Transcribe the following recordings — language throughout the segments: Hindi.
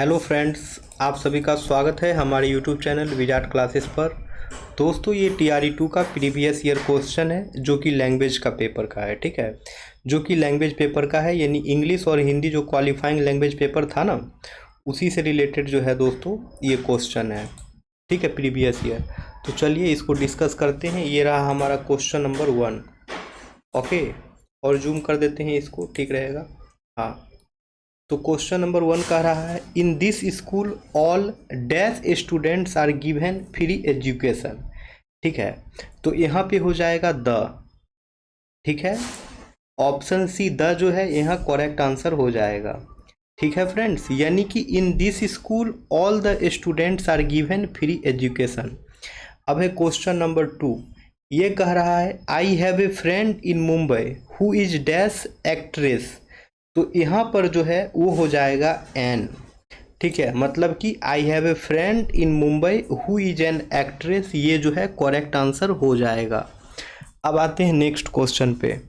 हेलो फ्रेंड्स, आप सभी का स्वागत है हमारे यूट्यूब चैनल विजार्ड क्लासेस पर। दोस्तों, ये TRE 2 का प्रीवियस ईयर क्वेश्चन है जो कि लैंग्वेज का पेपर का है। ठीक है, जो कि लैंग्वेज पेपर का है, यानी इंग्लिश और हिंदी जो क्वालिफाइंग लैंग्वेज पेपर था ना, उसी से रिलेटेड जो है दोस्तों ये क्वेश्चन है। ठीक है, प्रीवियस ईयर। तो चलिए इसको डिस्कस करते हैं। ये रहा हमारा क्वेश्चन नंबर 1। ओके, और जूम कर देते हैं इसको, ठीक रहेगा। हाँ, तो क्वेश्चन नंबर 1 कह रहा है, in this school all dash students are given free education. ठीक है, तो यहाँ पे हो जाएगा द। ठीक है, ऑप्शन सी द जो है यहाँ करेक्ट आंसर हो जाएगा। ठीक है फ्रेंड्स, यानी कि in this school all the students are given free education. अब है क्वेश्चन नंबर 2। ये कह रहा है, I have a friend in Mumbai who is dash actress. तो यहाँ पर जो है वो हो जाएगा एन। ठीक है, मतलब कि आई have a friend in Mumbai who is an actress, ये जो है करेक्ट आंसर हो जाएगा। अब आते हैं नेक्स्ट क्वेश्चन पे।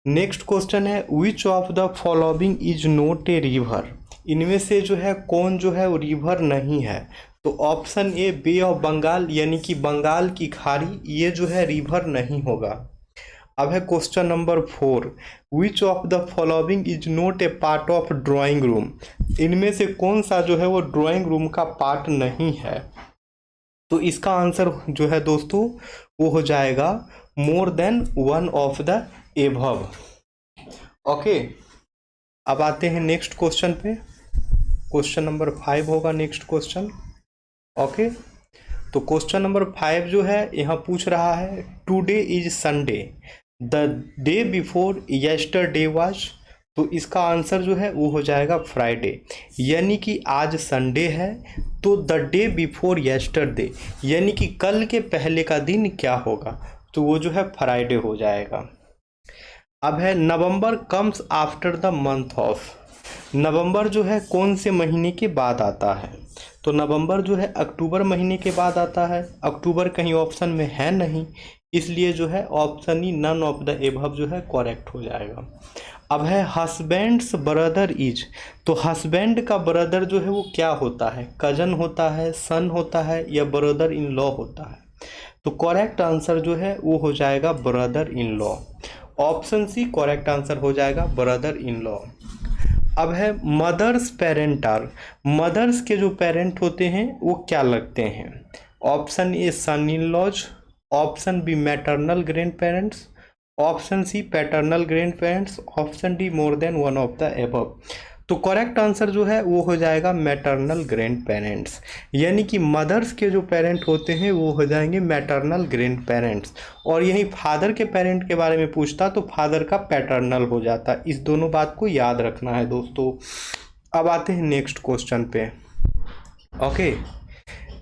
नेक्स्ट क्वेश्चन है, which of the following is not a river. इनमें से जो है कौन जो है वो रिवर नहीं है। तो option A bay of Bengal, यानी कि बंगाल की खाड़ी, ये जो है रिवर नहीं होगा। अब है question number 4, which of the following is not a part of drawing room. इनमें से कौन सा जो है वो ड्राइंग रूम का पार्ट नहीं है। तो इसका आंसर जो है दोस्तों वो हो जाएगा मोर than one of the above. Okay, अब आते हैं नेक्स्ट क्वेश्चन पे। क्वेश्चन नंबर 5 होगा नेक्स्ट क्वेश्चन। ओके, तो क्वेश्चन नंबर 5 जो है यहाँ पूछ रहा है, today is Sunday, the day before yesterday was. तो इसका आंसर जो है वो हो जाएगा फ्राइडे, यानी कि आज संडे है तो द डे बिफोर येस्टरडे, यानी कि कल के पहले का दिन क्या होगा, तो वो जो है फ्राइडे हो जाएगा। अब है, November comes after the month of. नवंबर जो है कौन से महीने के बाद आता है। तो नवंबर जो है अक्टूबर महीने के बाद आता है। अक्टूबर कहीं ऑप्शन में है नहीं, इसलिए जो है ऑप्शन ही नन ऑफ द एबव जो है करेक्ट हो जाएगा। अब है, हस्बैंड्स ब्रदर इज। तो हस्बैंड का ब्रदर जो है वो क्या होता है, कजन होता है, सन होता है, या ब्रदर इन लॉ होता है। तो करेक्ट आंसर जो है वो हो जाएगा brother in law. Option C correct answer हो जाएगा ब्रदर इन लॉ। अब है, मदर्स पेरेंट आर। मदर्स के जो पेरेंट होते हैं वो क्या लगते हैं। Option A son in laws, option B maternal grand parents, option C paternal grand parents, option D more than one of the above. तो करेक्ट आंसर जो है वो हो जाएगा मैटरनल ग्रैंड पेरेंट्स, यानी कि मदर्स के जो पेरेंट होते हैं वो हो जाएंगे मैटरनल ग्रैंड पेरेंट्स। और यही फादर के पेरेंट के बारे में पूछता तो फादर का पैटर्नल हो जाता। इस दोनों बात को याद रखना है दोस्तों। अब आते हैं नेक्स्ट क्वेश्चन पे। ओके,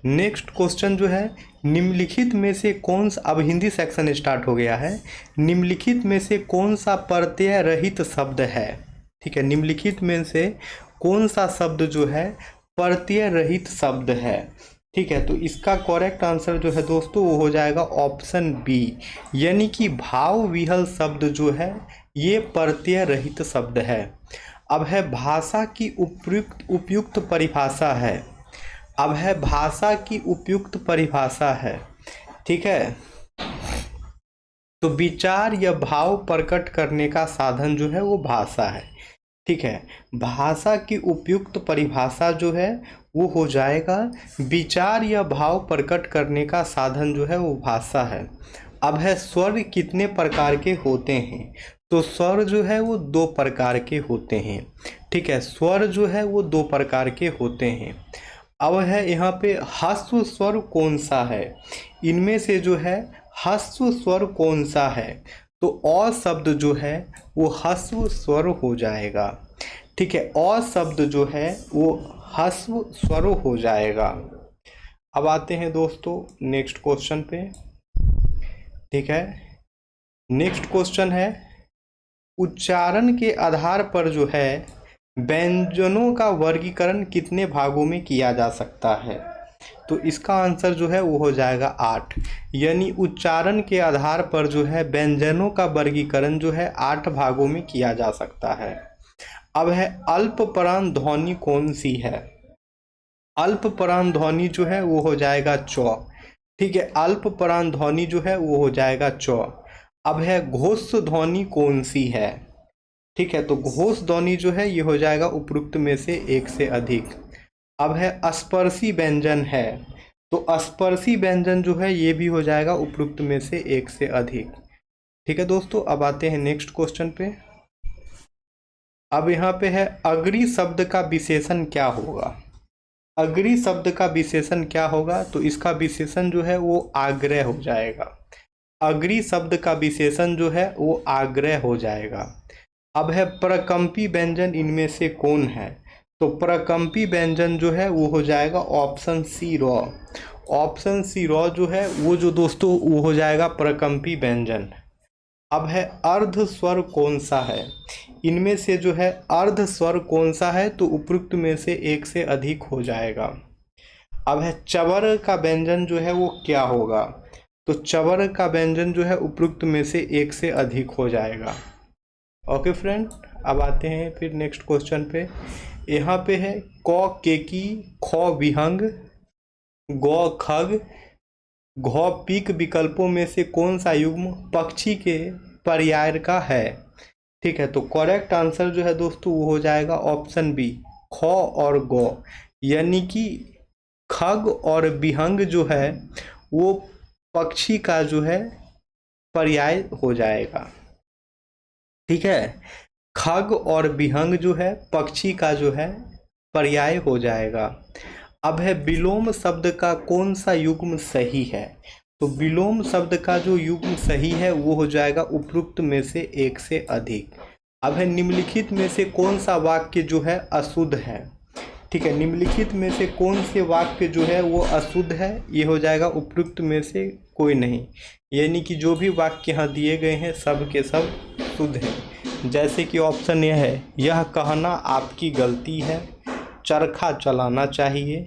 नेक्स्ट क्वेश्चन जो है, निम्नलिखित में से कौन सा, अब हिंदी सेक्शन स्टार्ट हो गया है, निम्नलिखित में से कौन सा प्रत्यय रहित शब्द है। ठीक है, निम्नलिखित में से कौन सा शब्द जो है प्रत्यय रहित शब्द है। ठीक है, तो इसका करेक्ट आंसर जो है दोस्तों वो हो जाएगा ऑप्शन बी, यानी कि भाव विहल शब्द जो है ये प्रत्यय रहित शब्द है। अब है, भाषा की उपयुक्त परिभाषा है। अब है, भाषा की उपयुक्त परिभाषा है। ठीक है, तो विचार या भाव प्रकट करने का साधन जो है वो भाषा है। ठीक है, भाषा की उपयुक्त परिभाषा जो है वो हो जाएगा विचार या भाव प्रकट करने का साधन जो है वो भाषा है। अब है, स्वर कितने प्रकार के होते हैं। तो स्वर जो है वो 2 प्रकार के होते हैं। ठीक है, स्वर जो है वो 2 प्रकार के होते हैं। अब है यहाँ पे, ह्रस्व स्वर कौन सा है। इनमें से जो है ह्रस्व स्वर कौन सा है। तो अ शब्द जो है वो ह्रस्व स्वर हो जाएगा। ठीक है, अ शब्द जो है वो ह्रस्व स्वर हो जाएगा। अब आते हैं दोस्तों नेक्स्ट क्वेश्चन पे। ठीक है, नेक्स्ट क्वेश्चन है, उच्चारण के आधार पर जो है व्यंजनों का वर्गीकरण कितने भागों में किया जा सकता है। तो इसका आंसर जो है वो हो जाएगा 8, यानी उच्चारण के आधार पर जो है व्यंजनों का वर्गीकरण जो है 8 भागों में किया जा सकता है। अब है, अल्प प्राण ध्वनि कौन सी है। अल्प प्राण ध्वनि जो है वो हो जाएगा चौ। ठीक है, अल्प प्राण ध्वनि जो है वो हो जाएगा चौ। अब है घोष ध्वनि कौन सी है? ठीक है, तो घोष ध्वनि जो है ये हो जाएगा उपरोक्त में से एक से अधिक। अब है स्पर्शी व्यंजन है, तो स्पर्शी व्यंजन जो है ये भी हो जाएगा उपरोक्त में से एक से अधिक। ठीक है दोस्तों, अब आते हैं नेक्स्ट क्वेश्चन पे। अब यहाँ पे है अग्री शब्द का विशेषण क्या होगा? अग्री शब्द का विशेषण क्या होगा? तो इसका विशेषण जो है वो आग्रह हो जाएगा। अग्री शब्द का विशेषण जो है वो आग्रह हो जाएगा। अब है प्रकंपी व्यंजन इनमें से कौन है? तो प्रकंपी व्यंजन जो है वो हो जाएगा option C raw. Option C raw जो है वो जो दोस्तों वो हो जाएगा प्रकंपी व्यंजन। अब है अर्ध स्वर कौन सा है? इनमें से जो है अर्ध स्वर कौन सा है? तो उपरोक्त में से एक से अधिक हो जाएगा। अब है चवर का व्यंजन जो है वो क्या होगा? तो चवर का व्यंजन जो है उपरोक्त में से एक से अधिक हो जाएगा। ओके फ्रेंड, अब आते हैं फिर नेक्स्ट क्वेश्चन पे। यहाँ पे है क केकी, ख विहंग, गौ खग, घ पीक विकल्पों में से कौन सा युग्म पक्षी के पर्याय का है? ठीक है, तो करेक्ट आंसर जो है दोस्तों वो हो जाएगा ऑप्शन बी, ख और गौ, यानी कि खग और विहंग जो है वो पक्षी का जो है पर्याय हो जाएगा। ठीक है, खग और विहंग जो है पक्षी का जो है पर्याय हो जाएगा। अब है विलोम शब्द का कौन सा युग्म सही है? तो विलोम शब्द का जो युग्म सही है वो हो जाएगा उपरोक्त में से एक से अधिक। अब है निम्नलिखित में से कौन सा वाक्य जो है अशुद्ध है? ठीक है, निम्नलिखित में से कौन से वाक्य जो है वो अशुद्ध है? ये हो जाएगा उपरोक्त में से कोई नहीं, यानी कि जो भी वाक्य यहाँ दिए गए हैं सब के सब शुद्ध हैं। जैसे कि ऑप्शन यह है, यह कहना आपकी गलती है, चरखा चलाना चाहिए,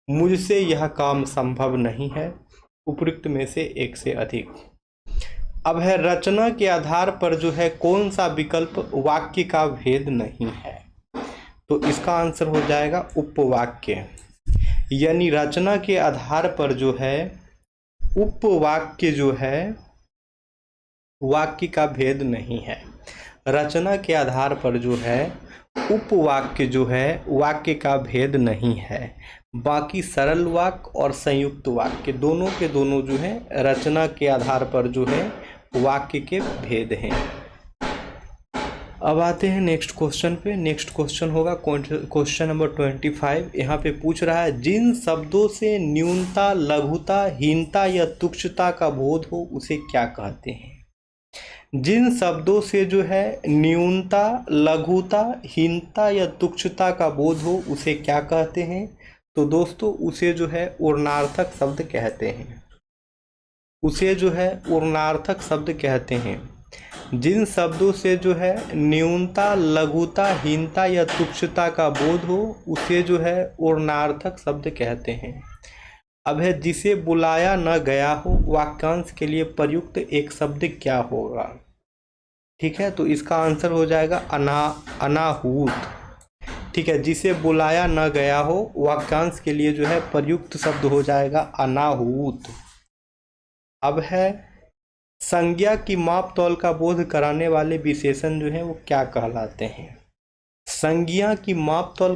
मुझसे यह काम संभव नहीं है, उपरोक्त में से एक से अधिक। अब है रचना के आधार पर जो है कौन सा विकल्प वाक्य का भेद नहीं है? तो इसका आंसर हो जाएगा उपवाक्य, यानी रचना के आधार पर जो है उपवाक्य जो है वाक्य का भेद नहीं है। रचना के आधार पर जो है उपवाक्य जो है वाक्य का भेद नहीं है। बाकी सरल वाक्य और संयुक्त वाक्य दोनों के दोनों जो है रचना के आधार पर जो है वाक्य के भेद हैं। अब आते हैं नेक्स्ट क्वेश्चन पे। नेक्स्ट क्वेश्चन होगा क्वेश्चन नंबर 25। यहाँ पे पूछ रहा है जिन शब्दों से न्यूनता, लघुता, हीनता या तुच्छता का बोध हो उसे क्या कहते हैं? जिन शब्दों से जो है न्यूनता, लघुता, हीनता या तुच्छता का बोध हो उसे क्या कहते हैं? तो दोस्तों उसे जो है उर्णार्थक शब्द कहते हैं। उसे जो है उर्णार्थक शब्द कहते हैं। जिन शब्दों से जो है न्यूनता, लघुता, हीनता या तुच्छता का बोध हो उसे जो है उर्णार्थक शब्द कहते हैं। अब है जिसे बुलाया न गया हो वाक्यांश के लिए प्रयुक्त एक शब्द क्या होगा? ठीक है, तो इसका आंसर हो जाएगा अनाहूत। ठीक है, जिसे बुलाया न गया हो वाक्यांश के लिए जो है प्रयुक्त शब्द हो जाएगा अनाहूत। अब है संज्ञा की माप तौल का बोध कराने वाले विशेषण जो है वो क्या कहलाते हैं? संज्ञा की माप तौल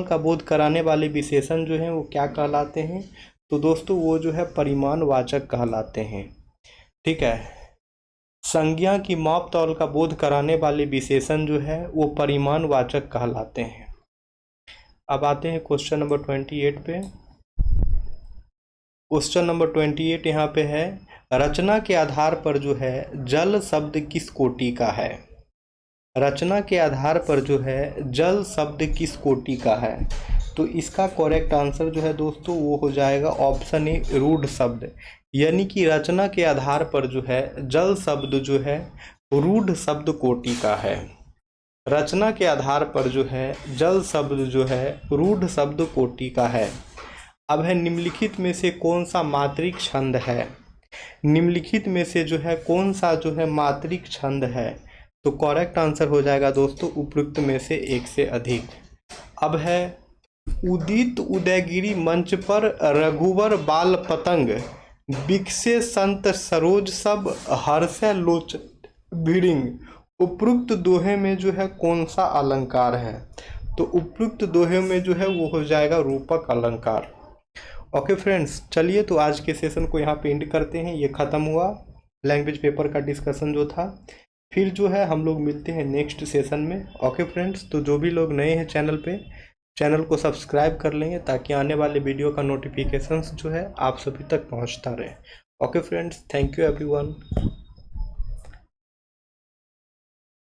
का बोध कराने वाले विशेषण जो है वो क्या कहलाते हैं? तो दोस्तों वो जो है परिमाणवाचक कहलाते हैं। ठीक है, संज्ञा की माप तौल का बोध कराने वाले विशेषण जो है वो परिमाणवाचक कहलाते हैं। अब आते हैं क्वेश्चन नंबर 28 पे। क्वेश्चन नंबर 28 यहाँ पे है रचना के आधार पर जो है जल शब्द किस कोटि का है? रचना के आधार पर जो है जल शब्द किस कोटि का है? तो इसका करेक्ट आंसर जो है दोस्तों वो हो जाएगा ऑप्शन ए, रूढ़ शब्द। यानी कि रचना के आधार पर जो है जल शब्द जो है रूढ़ शब्द कोटि का है। रचना के आधार पर जो है जल शब्द जो है रूढ़ शब्द कोटि का है। अब है निम्नलिखित में से कौन सा मात्रिक छंद है? निम्नलिखित में से जो है कौन सा जो है मात्रिक छंद है? तो करेक्ट आंसर हो जाएगा दोस्तों उपरोक्त में से एक से अधिक। अब है उदित उदयगिरी मंच पर रघुवर बाल पतंग, बिकसे संत सरोज सब, हर्षै लोचन भिड़िंग। उपयुक्त दोहे में जो है कौन सा अलंकार है? तो उपयुक्त दोहे में जो है वो हो जाएगा रूपक अलंकार। ओके फ्रेंड्स, चलिए तो आज के सेशन को यहाँ पे एंड करते हैं। ये ख़त्म हुआ लैंग्वेज पेपर का डिस्कशन जो था। फिर जो है हम लोग मिलते हैं नेक्स्ट सेशन में। ओके फ्रेंड्स, तो जो भी लोग नए हैं चैनल पे, चैनल को सब्सक्राइब कर लेंगे ताकि आने वाले वीडियो का नोटिफिकेशंस जो है आप सभी तक पहुंचता रहे। Okay friends, thank you everyone.